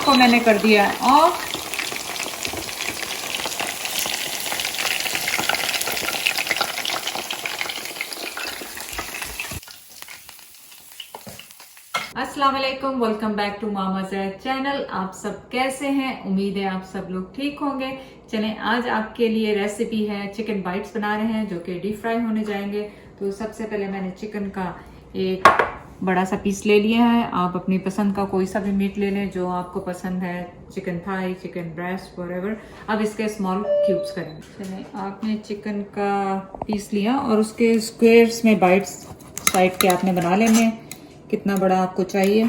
को मैंने कर दिया है ऑफ। अस्सलाम वालेकुम, welcome back to Mama Zaid channel. आप सब कैसे हैं? उम्मीद है आप सब लोग ठीक होंगे। चलें, आज आपके लिए रेसिपी है, चिकन बाइट्स बना रहे हैं जो कि डीप फ्राई होने जाएंगे। तो सबसे पहले मैंने चिकन का एक बड़ा सा पीस ले लिया है। आप अपनी पसंद का कोई सा भी मीट ले लें जो आपको पसंद है, chicken thigh, chicken breast, whatever. अब इसके स्मॉल क्यूब्स करेंगे। चलें, आपने चिकन का पीस लिया और उसके स्क्वायर्स में बाइट्स साइड के आपने बना लेने हैं, कितना बड़ा आपको चाहिए।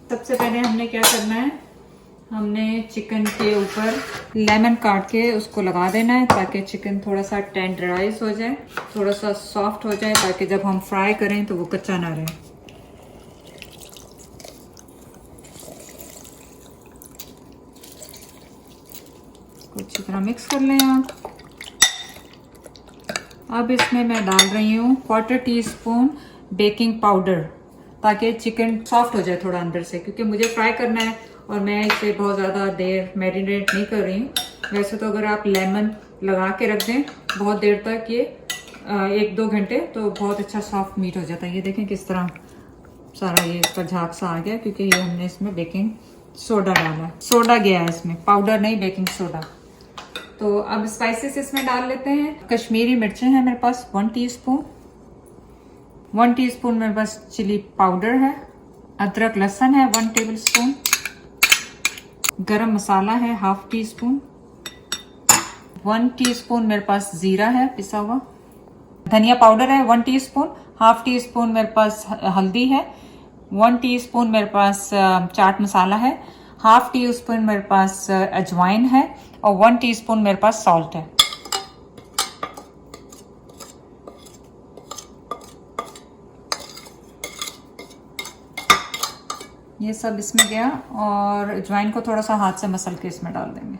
सबसे पहले हमने क्या करना है, हमने चिकन के ऊपर लेमन काट के उसको लगा देना है ताकि चिकन थोड़ा सा टेंडराइज हो जाए, थोड़ा सा सॉफ्ट हो जाए, ताकि जब हम फ्राई करें तो वो कच्चा ना रहे। अच्छी तरह मिक्स कर लें आप। अब इसमें मैं डाल रही हूँ 1/4 टीस्पून बेकिंग पाउडर, ताकि चिकन सॉफ्ट हो जाए थोड़ा अंदर से, क्योंकि मुझे फ्राई करना है और मैं इसे बहुत ज़्यादा देर मैरिनेट नहीं कर रही हूँ। वैसे तो अगर आप लेमन लगा के रख दें बहुत देर तक, ये 1-2 घंटे, तो बहुत अच्छा सॉफ्ट मीट हो जाता है। ये देखें किस तरह सारा ये इसका झाग सा आ गया, क्योंकि ये हमने इसमें बेकिंग सोडा डाला है। सोडा गया है इसमें, पाउडर नहीं, बेकिंग सोडा। तो अब स्पाइसेस इसमें डाल लेते हैं। कश्मीरी मिर्चें हैं मेरे पास 1 टीस्पून, 1 टीस्पून मेरे पास चिली पाउडर है, अदरक लहसुन है 1 टेबल स्पून, गरम मसाला है 1/2 टीस्पून, 1 टीस्पून मेरे पास जीरा है पिसा हुआ, धनिया पाउडर है 1 टीस्पून, 1/2 टीस्पून मेरे पास हल्दी है, 1 टीस्पून मेरे पास चाट मसाला है, 1/2 टीस्पून मेरे पास अजवाइन है और 1 टीस्पून मेरे पास सॉल्ट है। ये सब इसमें गया और अजवाइन को थोड़ा सा हाथ से मसल के इसमें डाल देंगे।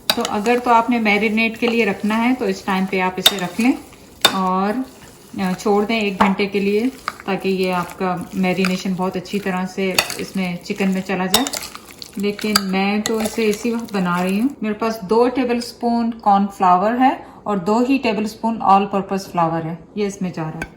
तो अगर तो आपने मैरिनेट के लिए रखना है तो इस टाइम पे आप इसे रख लें और छोड़ दें 1 घंटे के लिए, ताकि ये आपका मैरिनेशन बहुत अच्छी तरह से इसमें चिकन में चला जाए। लेकिन मैं तो इसे इसी वक्त बना रही हूँ। मेरे पास 2 टेबल स्पून कॉर्नफ्लावर है और 2 ही tablespoon all purpose flour है, ये इसमें जा रहा है।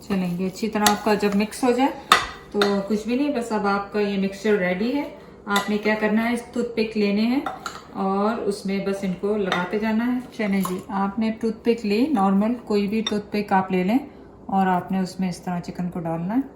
चलेंगे अच्छी तरह आपका जब मिक्स हो जाए तो कुछ भी नहीं, बस अब आपका ये मिक्सचर रेडी है। आपने क्या करना है, टूथपिक लेने हैं और उसमें बस इनको लगाते जाना है। चलें जी, आपने टूथपिक ली, नॉर्मल कोई भी टूथपिक आप ले लें और आपने उसमें इस तरह चिकन को डालना है।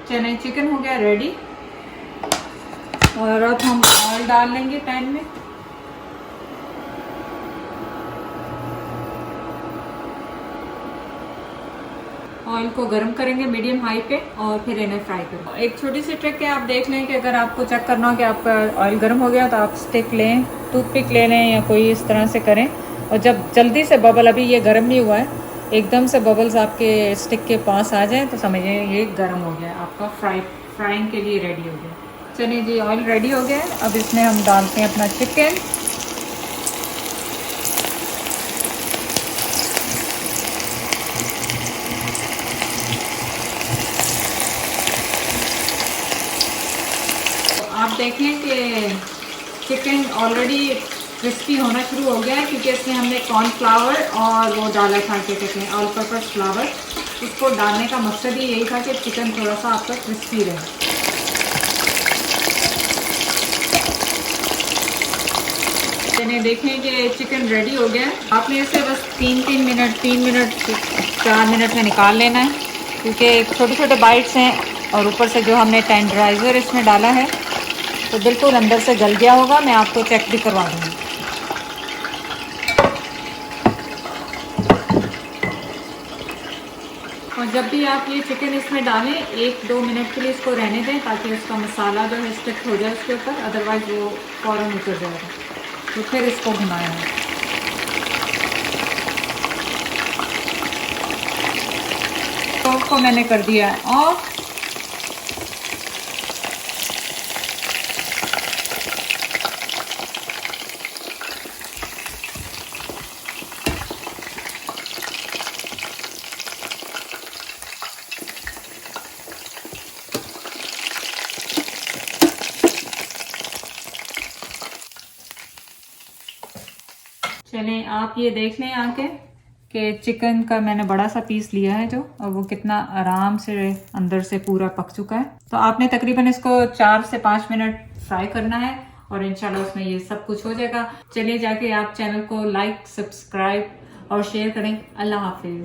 चने चिकन हो गया रेडी और अब हम ऑयल डाल लेंगे पैन में। ऑयल को गर्म करेंगे मीडियम हाई पे और फिर इन्हें फ्राई करेंगे। एक छोटी सी ट्रिक है, आप देख लें कि अगर आपको चेक करना हो कि आपका ऑयल गर्म हो गया तो आप स्टिक लें, टूथपिक ले लें या कोई इस तरह से करें, और जब जल्दी से बबल, अभी ये गर्म नहीं हुआ है, एकदम से बबल्स आपके स्टिक के पास आ जाए तो समझिए ये गर्म हो गया, आपका फ्राइंग के लिए रेडी हो गया। चलिए जी, ऑयल रेडी हो गया है। अब इसमें हम डालते हैं अपना चिकन। तो आप देखें कि चिकन ऑलरेडी क्रिस्पी होना शुरू हो गया है, क्योंकि इसमें हमने कॉर्नफ्लावर और वो डाला था, क्या कहते हैं, ऑल पर्पस फ्लावर। उसको डालने का मकसद ही यही था कि चिकन थोड़ा सा आपका क्रिस्पी रहे। चलिए देखें कि चिकन रेडी हो गया है। आपने इसे बस 3 मिनट 4 मिनट में निकाल लेना है, क्योंकि छोटे छोटे बाइट्स हैं और ऊपर से जो हमने टेंडराइज़र इसमें डाला है तो बिल्कुल अंदर से गल गया होगा। मैं आपको चेक भी करवा दूँगी। और जब भी आप ये चिकन इसमें डालें 1-2 मिनट के लिए इसको रहने दें, ताकि इसका मसाला जो है स्टिक हो जाए उसके ऊपर, अदरवाइज़ वो फ़ौरन उतर जाएगा। तो फिर इसको घुमाया है। स्टोव को मैंने कर दिया है ऑफ। चलें आप ये देख लें आके कि चिकन का मैंने बड़ा सा पीस लिया है जो, और वो कितना आराम से अंदर से पूरा पक चुका है। तो आपने तकरीबन इसको 4 से 5 मिनट फ्राई करना है और इंशाल्लाह उसमें ये सब कुछ हो जाएगा। चलिए जाके आप चैनल को लाइक, सब्सक्राइब और शेयर करें। अल्लाह हाफिज।